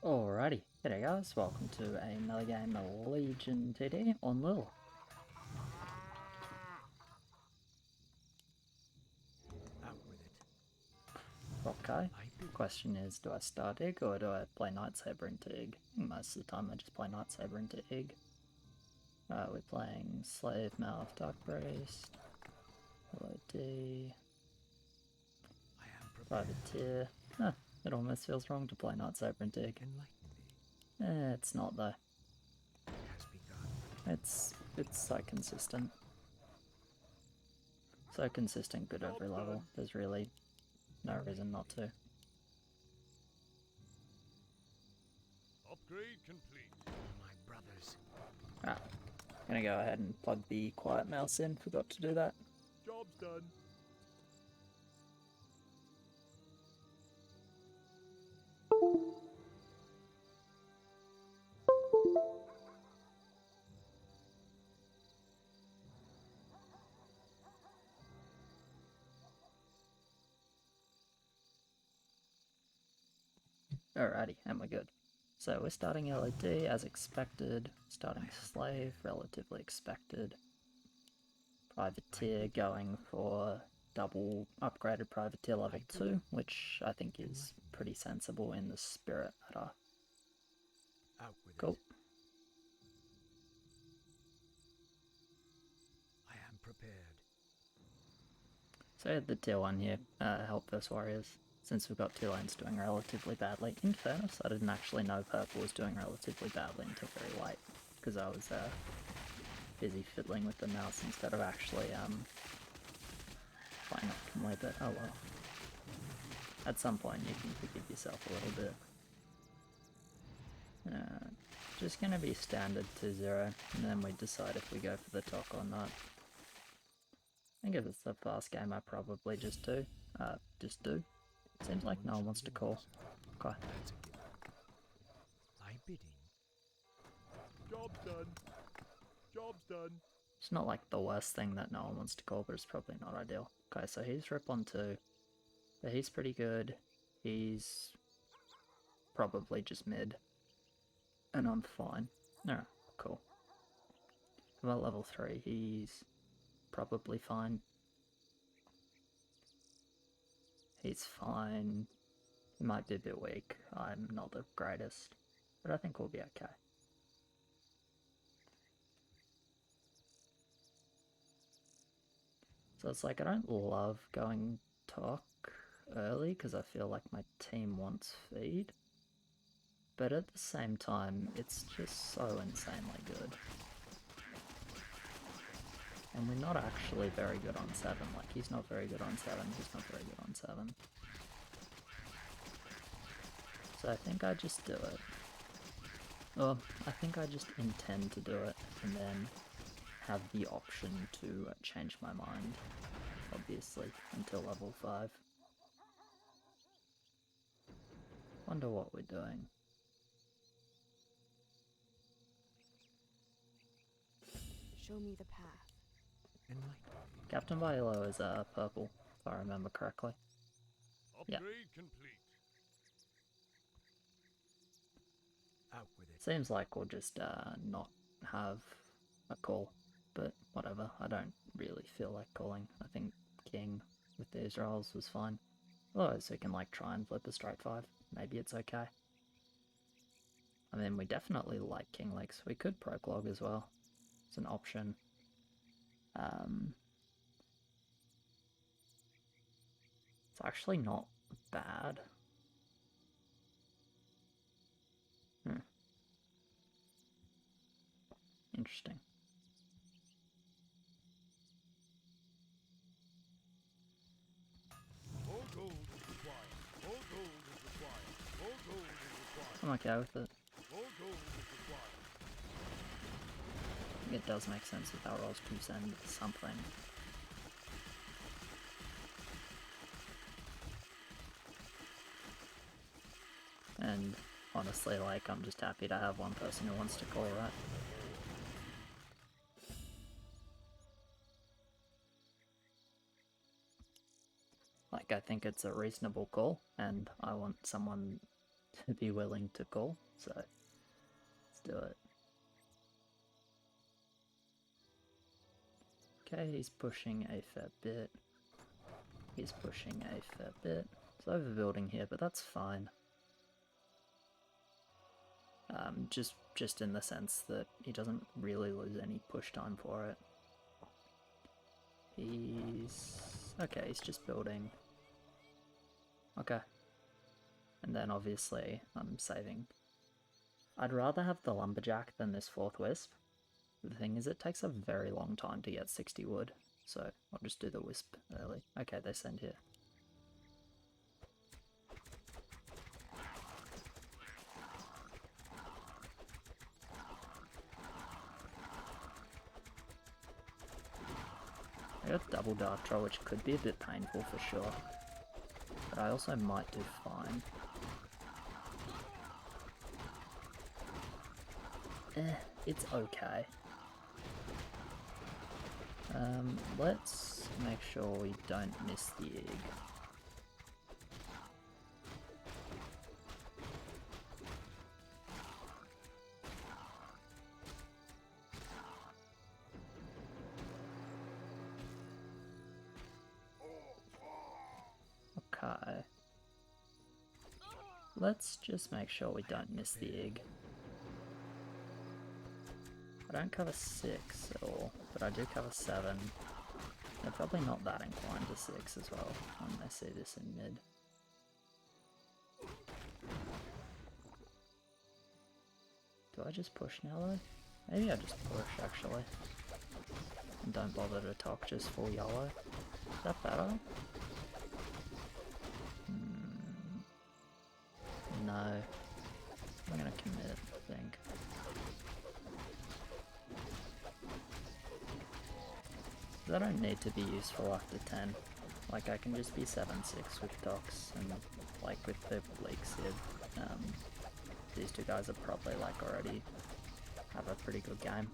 Alrighty, g'day guys, welcome to another game of Legion TD on LIHL. Out with it. Okay, question is, do I start Ig or do I play Nightsaber into Ig? I think most of the time I just play Nightsaber into Ig. We're playing Slave Mouth Dark Priest, LOD, Privateer. Huh, it almost feels wrong to play Nightsaber into Ig. It's not though. It's so consistent. So consistent, good every level. There's really no reason not to. Upgrade complete. My brothers. Ah, gonna go ahead and plug the quiet mouse in, forgot to do that. Job's done. Alrighty, and we're good. So we're starting LED as expected, starting Slave, relatively expected. Privateer going for double upgraded Privateer level 2, which I think is pretty sensible in the spirit meta. Cool. I am prepared. So the tier 1 here, help versus warriors, since we've got two lanes doing relatively badly. In fairness, I didn't actually know purple was doing relatively badly until very late, because I was busy fiddling with the mouse instead of actually playing optimally, but oh well. At some point you can forgive yourself a little bit. Just gonna be standard 2-0, and then we decide if we go for the talk or not. I think if it's the fast game I probably just do. Seems like no one wants to call. Okay. My bidding. Job's done. Job's done. It's not like the worst thing that no one wants to call, but it's probably not ideal. Okay, so he's rip on 2. But he's pretty good. He's probably just mid. And I'm fine. Alright, cool. About level 3, he's probably fine. He's fine. He might be a bit weak. I'm not the greatest. But I think we'll be okay. So it's like I don't love going talk early because I feel like my team wants feed. But at the same time, it's just so insanely good. And we're not actually very good on 7. Like, he's not very good on 7, he's not very good on 7. So I think I just do it. Well, I think I just intend to do it, and then have the option to change my mind, obviously, until level 5. Wonder what we're doing. Show me the path. Captain Viola is purple, if I remember correctly. Upgrade complete. Out with it. Seems like we'll just not have a call, but whatever, I don't really feel like calling. I think King with these rolls was fine. Otherwise we can like try and flip a straight 5, maybe it's okay. I mean, we definitely like King Legs. We could proclog as well, it's an option. It's actually not bad. Interesting. All gold is required. All gold is required. All gold is required. I'm okay with it. All gold is required. I think it does make sense with our rolls to send something. And honestly, like, I'm just happy to have one person who wants to call, right? Like, I think it's a reasonable call, and I want someone to be willing to call, so let's do it. Okay, he's pushing a fair bit. He's pushing a fair bit. It's overbuilding here, but that's fine. Just in the sense that he doesn't really lose any push time for it. Okay, he's just building. Okay. And then obviously I'm saving. I'd rather have the lumberjack than this fourth wisp. The thing is, it takes a very long time to get 60 wood, so I'll just do the wisp early. Okay, they send here. I got double Dark Troll, which could be a bit painful for sure, but I also might do fine. It's okay. Let's make sure we don't miss the egg. Okay. Let's just make sure we don't miss the egg. I don't cover 6 at all, but I do cover 7. They're probably not that inclined to 6 as well when they see this in mid. Do I just push now though? Maybe I just push actually. And don't bother to talk, just full yellow. Is that better? No. I'm gonna commit, I think. They don't need to be useful after 10. Like, I can just be 7-6 with Docs, and like with the Leak Civ, these two guys are probably like already have a pretty good game.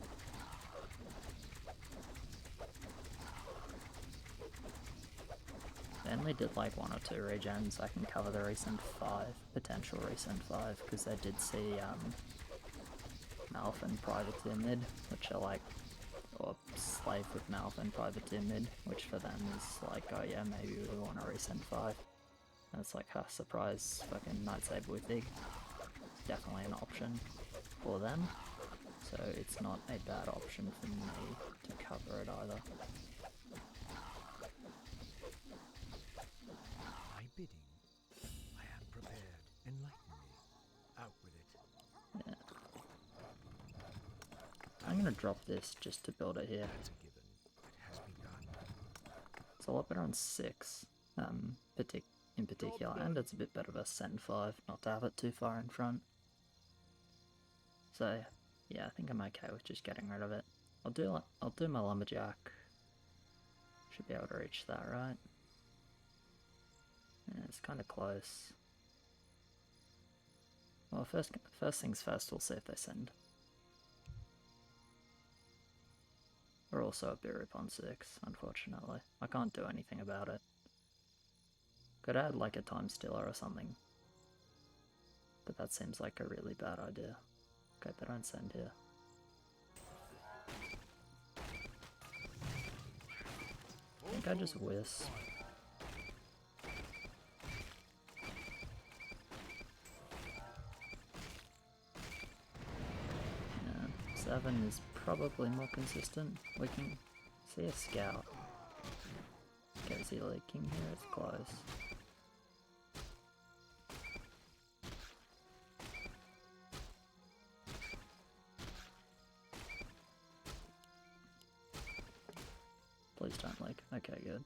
They only did like 1 or 2 regens. I can cover the recent 5, potential recent 5, because they did see Malf and Privateer mid, which are like, or Slave with Malf and Privateer mid, which for them is like, oh yeah, maybe we want a recent 5. And it's like, huh, surprise, fucking Night Saber with Dig. It's definitely an option for them, so it's not a bad option for me to cover it either. My bidding. I am prepared. Enlighten me. Out with it. Yeah. I'm gonna drop this just to build it here. That's a given. It has begun. It's a lot better on 6, in particular, and it's a bit better versus Sen 5, not to have it too far in front. So, yeah, I think I'm okay with just getting rid of it. I'll do my lumberjack. Should be able to reach that, right? Yeah, it's kind of close. Well, first things first, we'll see if they send. We're also a bit rip on 6, unfortunately. I can't do anything about it. Could add like a time stealer or something. But that seems like a really bad idea. Okay, they don't send here. I think I just wisp. Yeah, 7 is probably more consistent. We can see a scout. Okay, is he leaking here? It's close. Please don't leak. Okay, good.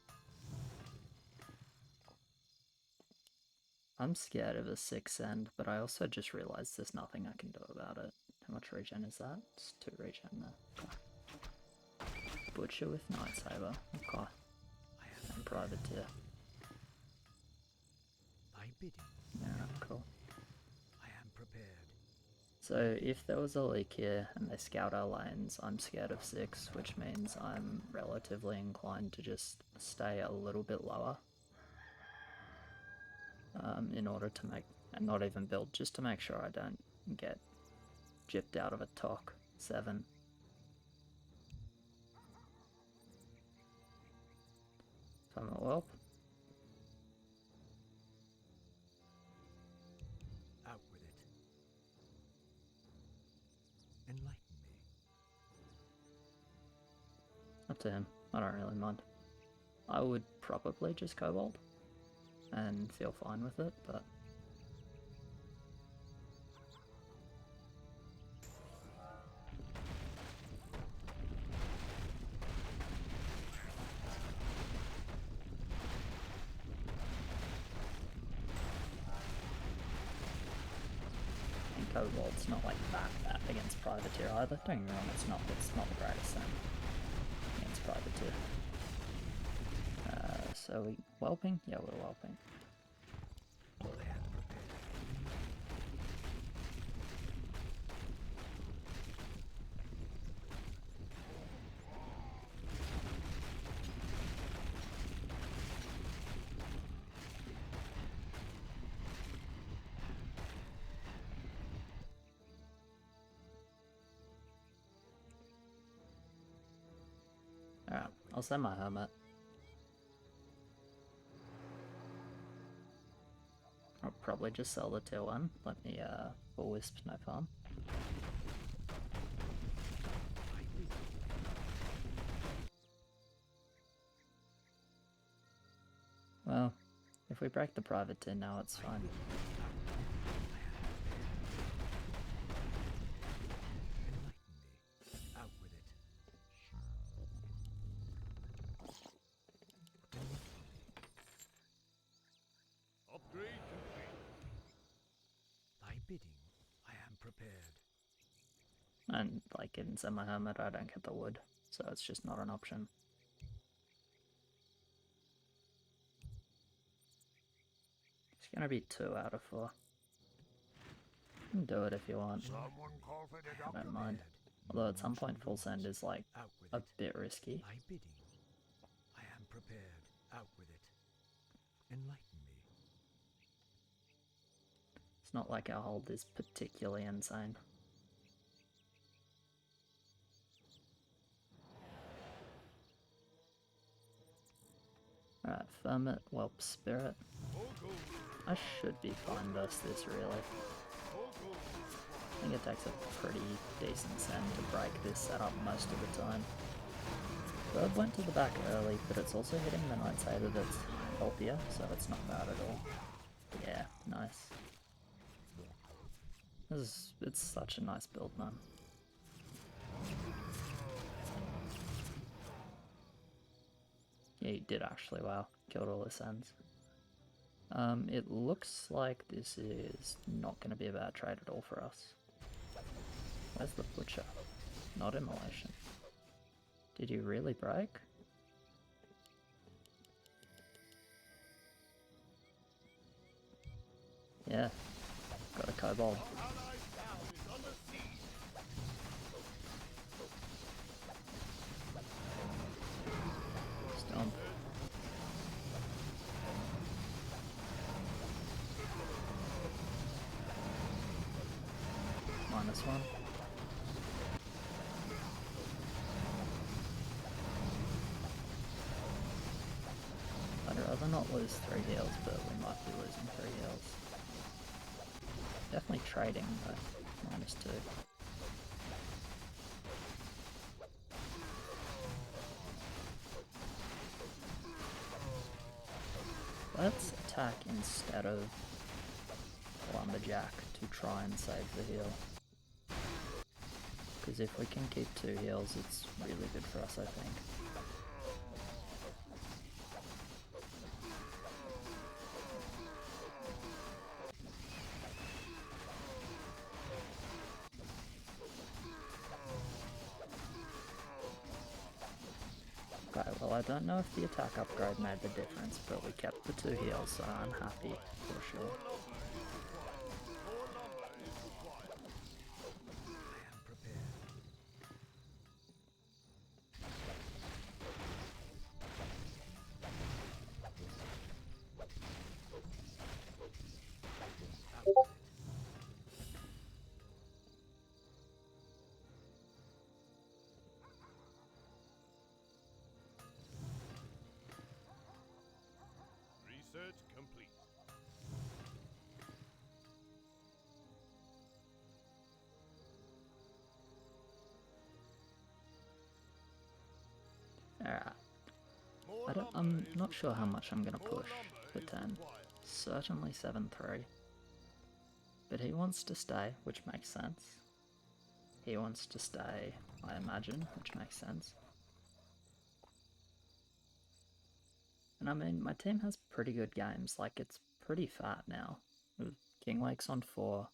I'm scared of a 6 end, but I also just realized there's nothing I can do about it. How much regen is that? It's 2 regen there. Butcher with Night Saber. Okay. And Privateer. My bidding. Yeah, cool. I am prepared. So if there was a leak here and they scout our lanes, I'm scared of 6, which means I'm relatively inclined to just stay a little bit lower in order to make and not even build, just to make sure I don't get gypped out of a TOC 7. From a whelp. Out with it. Enlighten me. Up to him. I don't really mind. I would probably just Kobold and feel fine with it, but and Kobold's not like that bad against Privateer either. Don't get me wrong, it's not the greatest thing against Privateer. So we whelping? Yeah, we're whelping. Alright, I'll send my Hermit. I'll probably just sell the tier 1, let me full wisp no farm. Well, if we break the Privateer now, it's fine. Out with it. Upgrade complete. Thy bidding, I am prepared. And like in Semi Hermit, I don't get the wood, so it's just not an option. It's gonna be 2 out of 4. You can do it if you want. I don't mind. Although at some point full send is like a bit risky. Thy bidding, I am prepared. Out with it. Enlighten me. It's not like our hold is particularly insane. Alright, Ferment, Whelp, Spirit. I should be fine versus this, really. I think it takes a pretty decent send to break this setup most of the time. Bird went to the back early, but it's also hitting the Night Saber that's healthier, so it's not bad at all. Yeah, nice. It's such a nice build, man. Yeah, he did actually, wow. Killed all his ends. It looks like this is not going to be a bad trade at all for us. Where's the Butcher? Not Immolation. Did you really break? Yeah, got a Kobold. Stomp. -1. I'd rather not lose 3 heals, but we might be losing 3 heals. Definitely trading, but -2. Let's attack instead of Lumberjack to try and save the heal. Because if we can keep 2 heals, it's really good for us, I think. Okay, well I don't know if the attack upgrade made the difference, but we kept the 2 heals, so I'm happy for sure. I'm not sure how much I'm gonna push for 10. Certainly 7-3. But he wants to stay, which makes sense. He wants to stay, I imagine, which makes sense. And I mean, my team has pretty good games, like it's pretty fat now. With King Lakes on 4.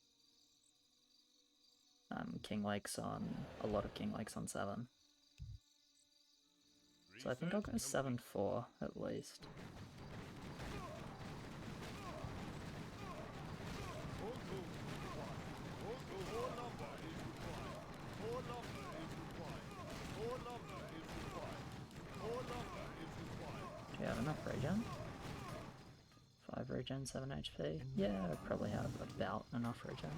King Lakes on, a lot of King Lakes on 7. So I think I'll go 7-4 at least. Do you have enough regen? 5 regen, 7 HP? Yeah, I probably have about enough regen.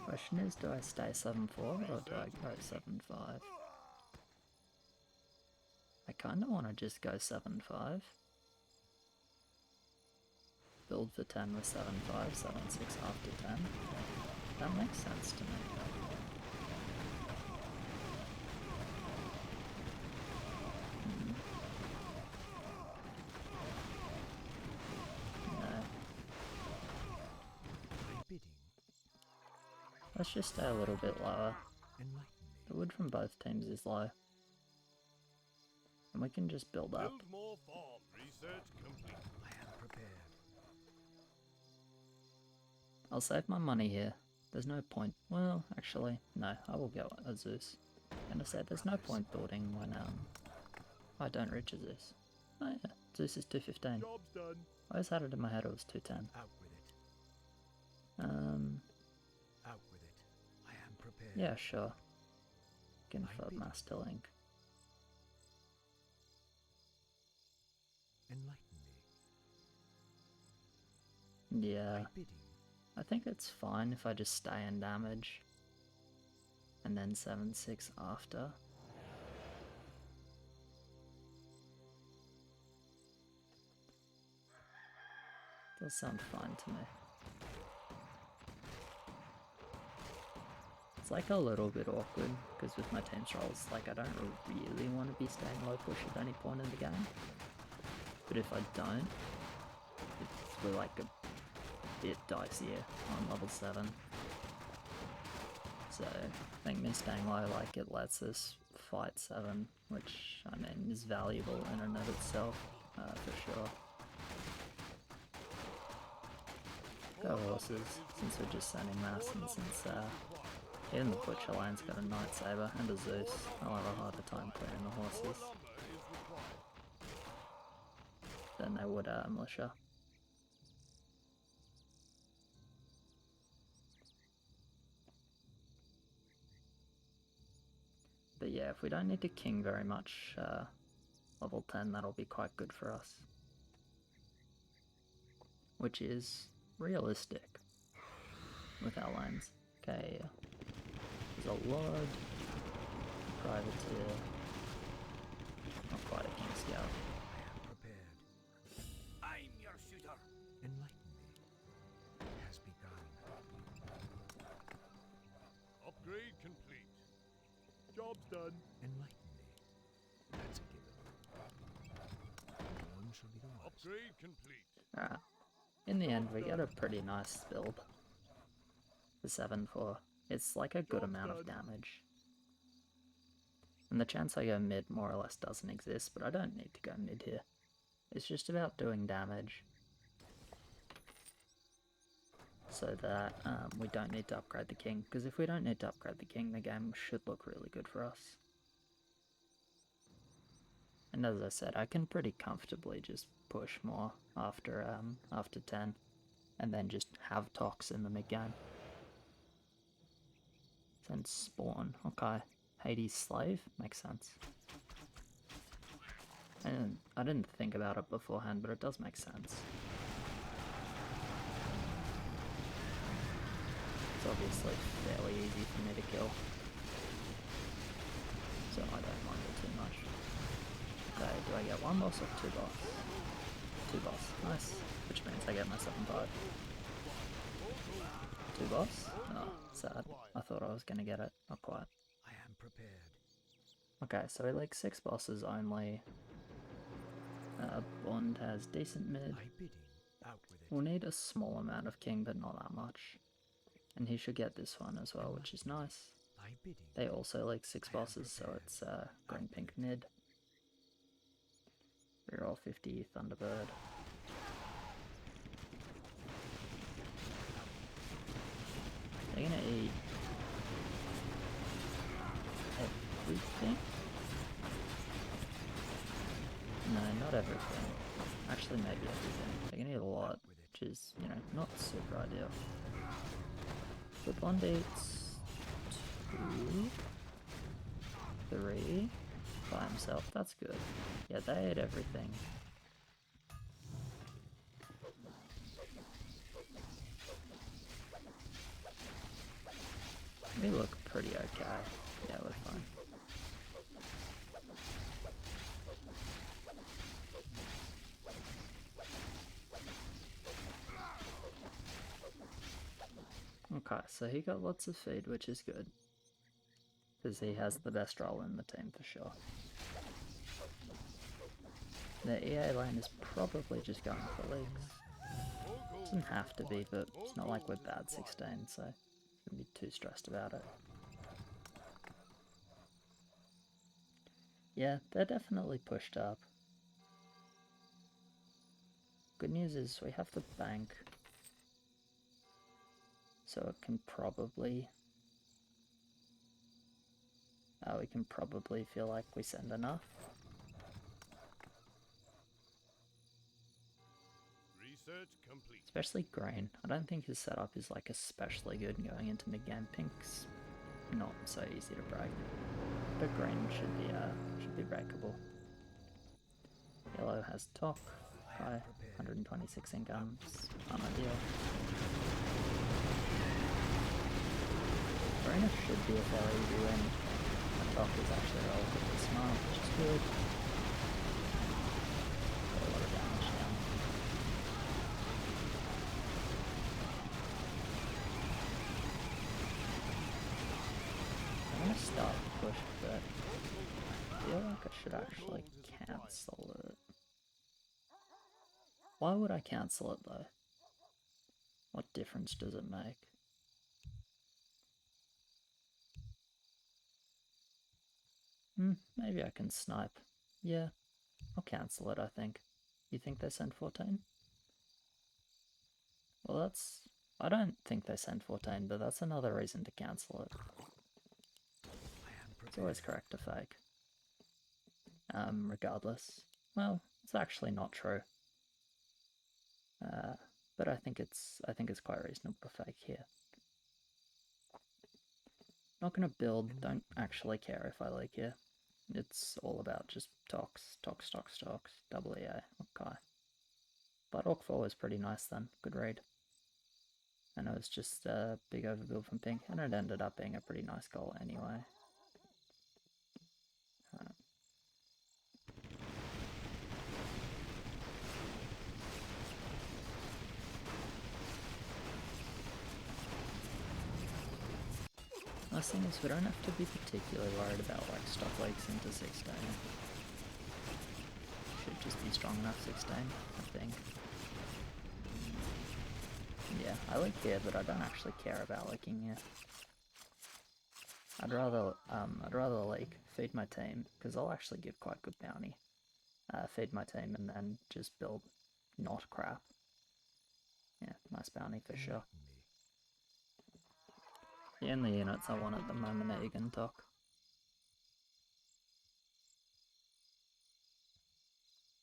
Question is, do I stay 7-4 or do I go 7-5? I kinda wanna just go 7-5. Build for 10 with 7-5, 7-6 after 10. That makes sense to me. No. Let's just stay a little bit lower. The wood from both teams is low. And we can just build up. Build more farm. Research complete. I am prepared. I'll save my money here. There's no point. Well, actually, no, I will go a Zeus. I'm gonna say there's no point building when I don't reach a Zeus. Oh yeah, Zeus is 215. Job's done. I always had it in my head it was 210. Out with it. Out with it. I am prepared. Yeah, sure. Confirm Master Link. Enlighten me. Yeah, My bidding. I think it's fine if I just stay in damage. And then 7-6 after. Does sound fine to me. It's like a little bit awkward, because with my team's roles, like I don't really want to be staying low push at any point in the game. But if I don't, it's like a bit dicier on level 7. So I think me staying low, like it lets us fight 7, which I mean is valuable in and of itself, for sure. Go horses, since we're just sending mass, and since even the Butcher Lane's got a Night Saber and a Zeus, I'll have a harder time clearing the horses than they would militia. But yeah, if we don't need to king very much, level 10, that'll be quite good for us. Which is realistic with our lanes. Okay, there's a Lord, Privateer, not quite a King Scout. I am prepared. I'm your shooter. Enlighten me. It has begun. Upgrade complete. Job's done. Enlighten me. That's a given. One shall be the last. Upgrade complete. Alright, in the end we get a pretty nice build. The 7-4. It's like a good amount of damage. And the chance I go mid more or less doesn't exist, but I don't need to go mid here. It's just about doing damage. So that we don't need to upgrade the king, because if we don't need to upgrade the king, the game should look really good for us. And as I said, I can pretty comfortably just push more after 10, and then just have Tox in the mid game. Then spawn, okay. Hades Slave, makes sense. And I didn't think about it beforehand, but it does make sense. It's obviously fairly easy for me to kill, so I don't mind it too much. Okay, do I get one boss or two boss? Two boss, nice. Which means I get my 7-5. Two boss? Oh, sad. I thought I was gonna get it, not quite. I am prepared. Okay, so like 6 bosses only. Bond has decent mid. My bidding, out with it. We'll need a small amount of king, but not that much. And he should get this one as well, which is nice. My bidding. They also like 6 bosses, so it's green pink mid. Reroll 50 Thunderbird. They're gonna eat everything? No, not everything. Actually, maybe everything. They're gonna eat a lot, which is, you know, not super ideal. But Bond eats 2, 3 by himself. That's good. Yeah, they ate everything. We look pretty okay. Yeah, we're fine. Okay, so he got lots of feed, which is good. Because he has the best role in the team for sure. The EA lane is probably just going for leaks. Doesn't have to be, but it's not like we're bad 16, so shouldn't be too stressed about it. Yeah, they're definitely pushed up. Good news is we have the bank, so it can probably... we can probably feel like we send enough. Research complete. Especially green. I don't think his setup is like especially good going into mid-game. Pink's not so easy to break, but green should be breakable. Yellow has Tok, high, 126 incomes, unideal. Green should be a fairly easy win. Tok is actually relatively smart, which is good. Got a lot of damage down. I'm gonna start the push, but I feel like I should actually cancel it. Why would I cancel it though? What difference does it make? Maybe I can snipe. Yeah, I'll cancel it, I think. You think they send 14? Well, that's... I don't think they send 14, but that's another reason to cancel it. It's always correct to fake. Regardless. Well, it's actually not true. But I think it's quite reasonable to fake here. Not gonna build, don't actually care if I leak here. It's all about just tox, double EA, okay. But Orc 4 was pretty nice then, good read. And it was just a big overbuild from Pink, and it ended up being a pretty nice goal anyway. Nice thing is we don't have to be particularly worried about like stock leaks into 16. Should just be strong enough 16, I think. Yeah, I leak here, but I don't actually care about leaking here. I'd rather leak, feed my team, because I'll actually give quite good bounty. Feed my team and then just build not crap. Yeah, nice bounty for sure. The only units I want at the moment are Egg and Tok.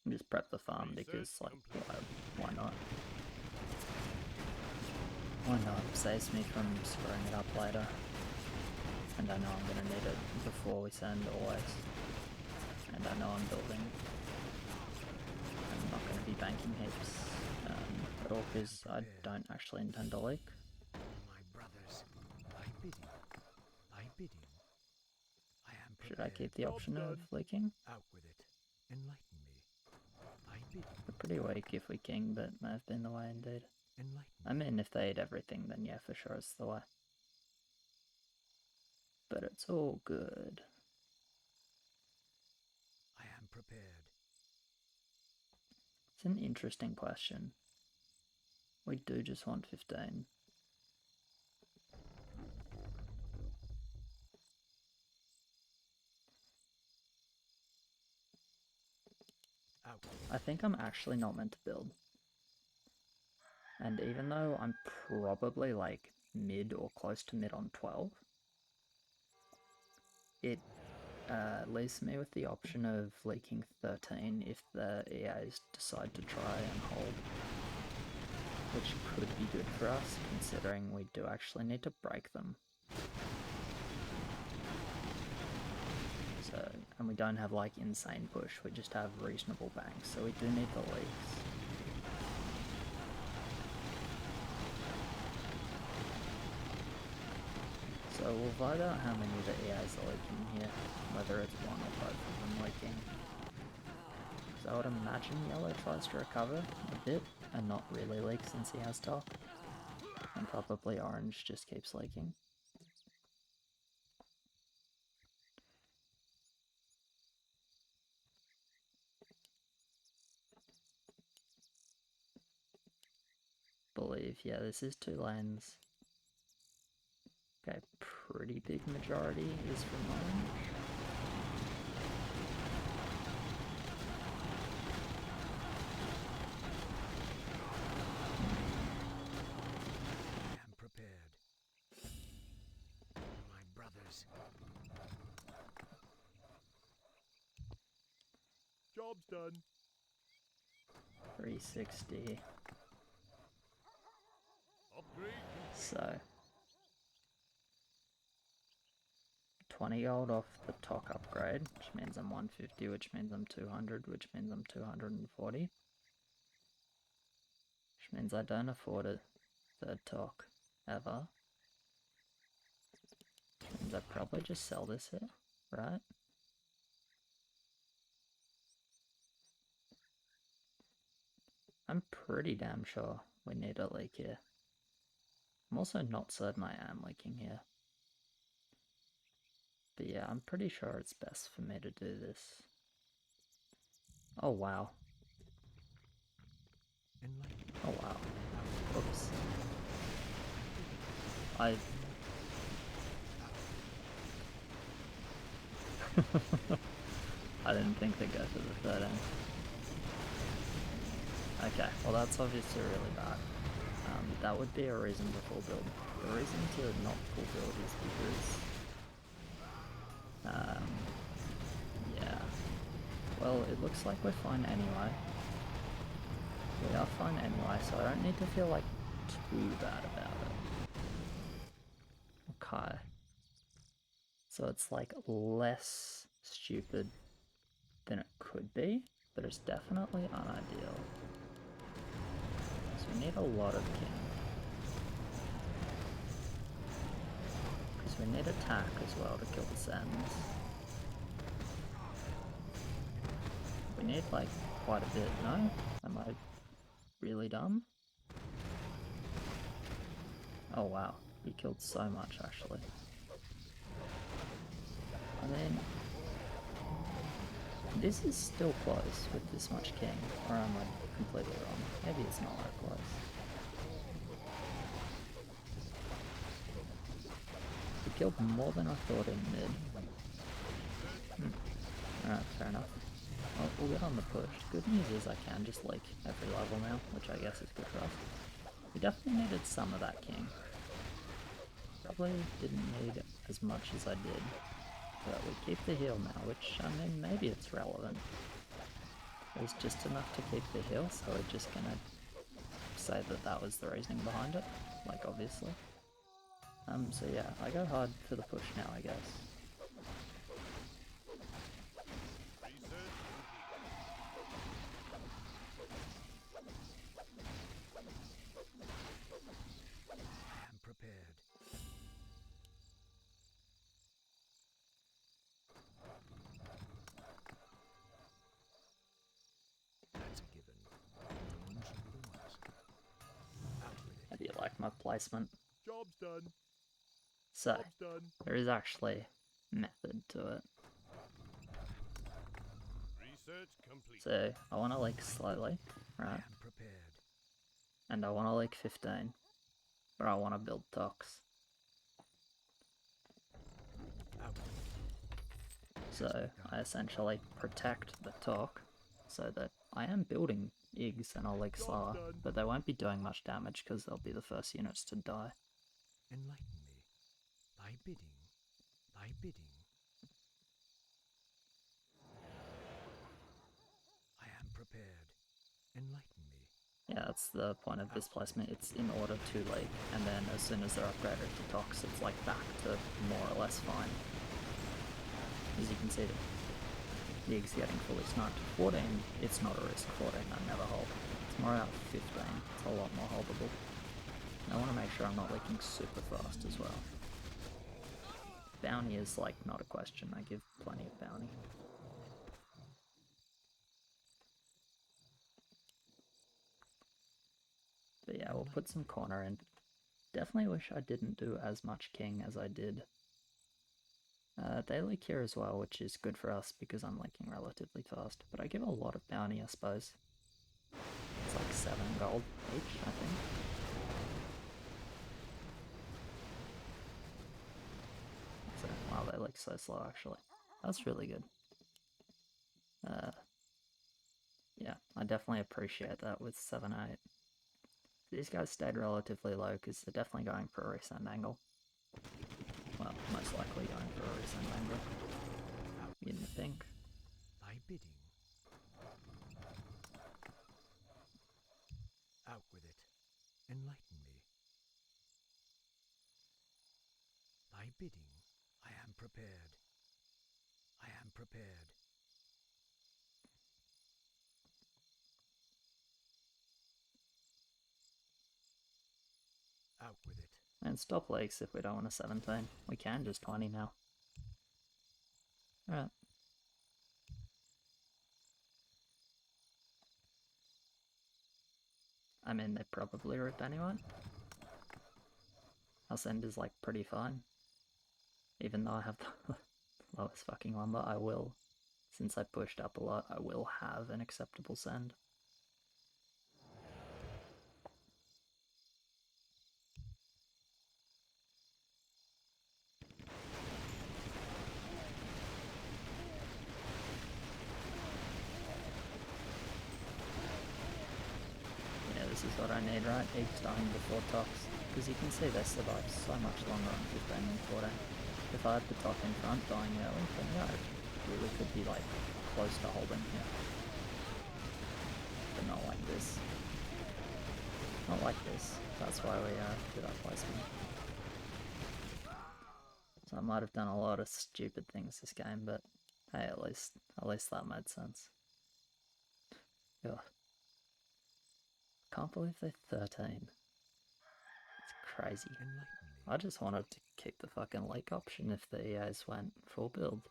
Just prep the farm because, like, why not? Why not? Saves me from screwing it up later. And I know I'm gonna need it before we send, always. And I know I'm building. I'm not gonna be banking heaps. At all, because I don't actually intend to leak. Should I keep the option of leaking? Out with it. Enlighten me. I bid They're pretty weak if we king, but may have been the way indeed. enlighten I mean, if they eat everything, then yeah, for sure it's the way. But it's all good. I am prepared. It's an interesting question. We do just want 15. Out. I think I'm actually not meant to build. And even though I'm probably like mid or close to mid on 12, it leaves me with the option of leaking 13 if the EAs decide to try and hold, which could be good for us considering we do actually need to break them. So, and we don't have like insane push, we just have reasonable banks, so we do need the leaks. So we'll find out how many of the EAs are leaking here, whether it's one or both of them leaking. So I would imagine yellow tries to recover a bit and not really leak since he has top, and probably orange just keeps leaking. Believe, yeah, this is 2 lanes. Okay, pretty big majority is from orange. I am prepared. My brothers. Job's done. 360. Upgrade. So 20 gold off the TOC upgrade, which means I'm 150, which means I'm 200, which means I'm 240. Which means I don't afford a third TOC ever. Which means I'd probably just sell this here, right? I'm pretty damn sure we need a leak here. I'm also not certain I am leaking here. But yeah, I'm pretty sure it's best for me to do this. Oh wow. Enlighten. Oh wow. Oops. I I didn't think to go to the third end. Okay, well that's obviously really bad. That would be a reason to full build. The reason to not full build is because, yeah. Well, it looks like we're fine anyway. We are fine anyway, so I don't need to feel like too bad about it. Okay. So it's like less stupid than it could be, but it's definitely unideal. So we need a lot of king. Because we need attack as well to kill the Sens. We need like quite a bit, no? Am I really dumb? Oh wow, he killed so much actually. I mean, this is still close with this much king, or am I completely wrong? Maybe it's not that close. He killed more than I thought in mid. Alright, fair enough. Well, we'll get on the push. Good news is I can just leak every level now, which I guess is good for us. We definitely needed some of that king. Probably didn't need as much as I did. But we keep the heal now, which, I mean, maybe it's relevant. It was just enough to keep the heal, so we're just gonna say that that was the reasoning behind it, like, obviously. So yeah, I go hard for the push now, I guess. I am prepared. like my placement. Job's done. So, Job's done. there is actually method to it. Research complete. So, I want to leak slowly, I right? am prepared. And I want to leak 15. But I want to build tox. Out. So, I essentially protect the talk so that I am building eggs and I'll leak slower, but they won't be doing much damage because they'll be the first units to die. Enlighten me. Thy bidding. Thy bidding. I am prepared. Enlighten me. Yeah, that's the point of this placement. It's in order to leak, and then as soon as they're upgraded to tox, it's like back to more or less fine. As you can see, the egg's getting fully sniped. 14, it's not a risk. 14, I never hold. It's more out 15. It's a lot more holdable. And I want to make sure I'm not leaking super fast as well. Bounty is like not a question. I give plenty of bounty. But yeah, we'll put some corner in. Definitely wish I didn't do as much king as I did. They leak here as well, which is good for us because I'm leaking relatively fast. But I give a lot of bounty, I suppose. It's like 7 gold each, I think. So, wow, they leak so slow actually. That's really good. Yeah, I definitely appreciate that with 7-8. These guys stayed relatively low because they're definitely going for a resend angle. Well, most likely going for a resend angle. In the pink. Thy bidding. Out with it. Enlighten me. Thy bidding. I am prepared. I am prepared. Out with it. And stop leaks if we don't want a 17. We can just 20 now. Alright. I mean, they probably rip anyway. Our send is like pretty fine. Even though I have the lowest fucking lumber, I will. Since I pushed up a lot, I will have an acceptable send. Yeah, this is what I need, right? Eggs dying before tox. Because you can see they survive so much longer on 15 than 14. If I had the top in front dying early, then yeah, I really could be like close to holding here. But not like this. Not like this. That's why we did our placement. So I might have done a lot of stupid things this game, but hey, at least that made sense. Ugh. Can't believe they're 13. It's crazy. Enlighten me. I just wanted to keep the fucking leak option if the EAs went full build.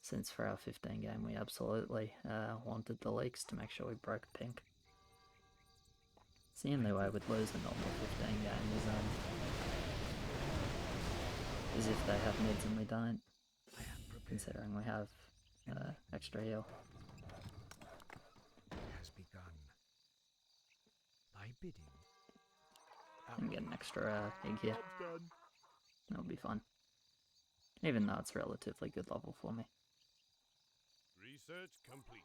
Since for our 15 game we absolutely wanted the leaks to make sure we broke pink. It's the only way we'd lose a normal 15 game is if they have mids and we don't. I am prepared. Considering we have extra heal. It has begun. Thy bidding. Out. And get an extra egg here. Job's done. That'll be fun. Even though it's relatively good level for me. Research complete.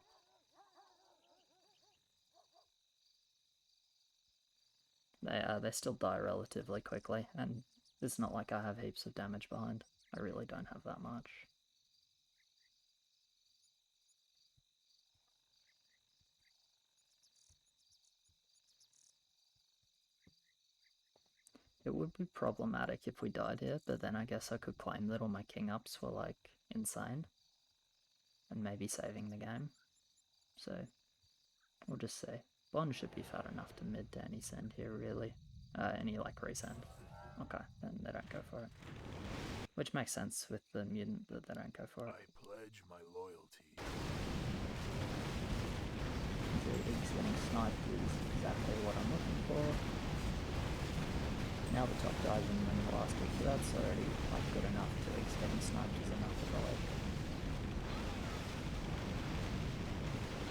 They still die relatively quickly, and it's not like I have heaps of damage behind. I really don't have that much. It would be problematic if we died here, but then I guess I could claim that all my king ups were like insane. And maybe saving the game. So, we'll just see. Bond should be fat enough to mid to any send here, really. Any like resend. Okay, then they don't go for it. Which makes sense with the mutant that they don't go for it. I pledge my loyalty. The eggs getting sniped is exactly what I'm looking for. Now the top dies in the last week, so that's already like good enough. 2 weeks getting sniped is enough for the league.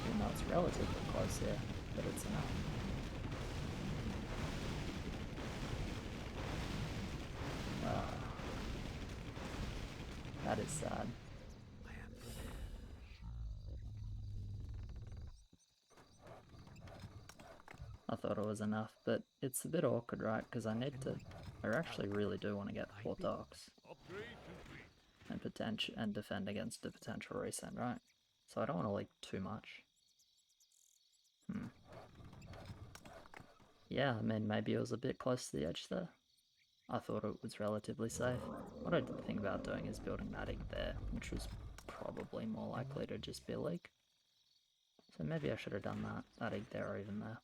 Even though it's relatively close here, but it's enough. That is sad. I thought it was enough, but it's a bit awkward, right? Because I actually really do want to get 4 dogs and defend against a potential resend, right? So I don't want to leak too much. Yeah, I mean, maybe it was a bit close to the edge there. I thought it was relatively safe. What I did think about doing is building that egg there, which was probably more likely to just be a leak. So maybe I should have done that egg there or even there.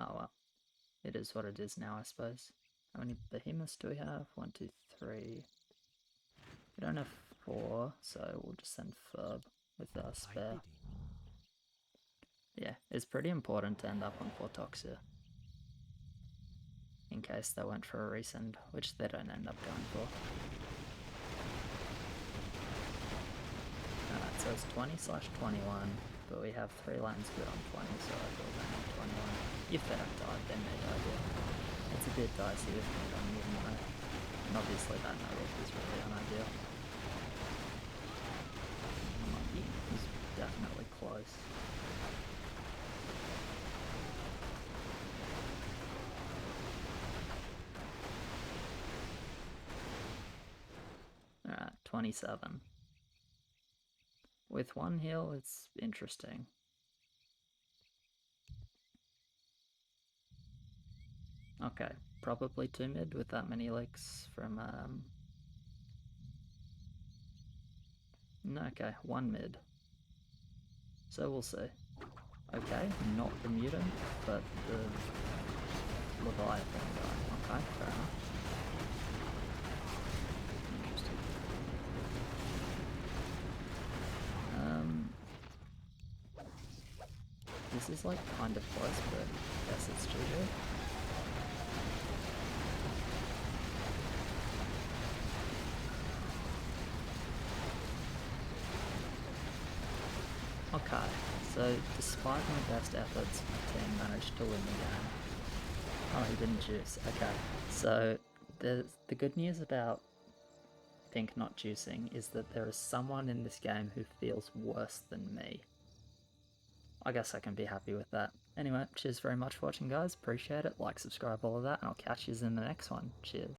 Oh well, it is what it is now, I suppose. How many behemoths do we have? 1, 2, 3. We don't have 4, so we'll just send Ferb with our spare. Yeah, it's pretty important to end up on 4 tox here, in case they went for a resend, which they don't end up going for. Alright, so it's 20/21, but we have 3 lands good on 20, so I build them on 21. If they don't die, then maybe I do. It's a bit dicey with me on even though, and obviously that no-look is really unideal. Unlucky, it was definitely close. Alright, 27. With 1 heal, it's interesting. Okay, probably 2 mid with that many leaks from, no, okay, 1 mid. So we'll see. Okay, not the mutant, but the Leviathan guy. Okay, fair enough. Interesting. This is like kind of close, but I guess it's GG. Okay, so despite my best efforts, my team managed to win the game. Oh, he didn't juice. Okay, so the good news about Pink not juicing is that there is someone in this game who feels worse than me. I guess I can be happy with that. Anyway, cheers very much for watching, guys. Appreciate it. Like, subscribe, all of that, and I'll catch you in the next one. Cheers.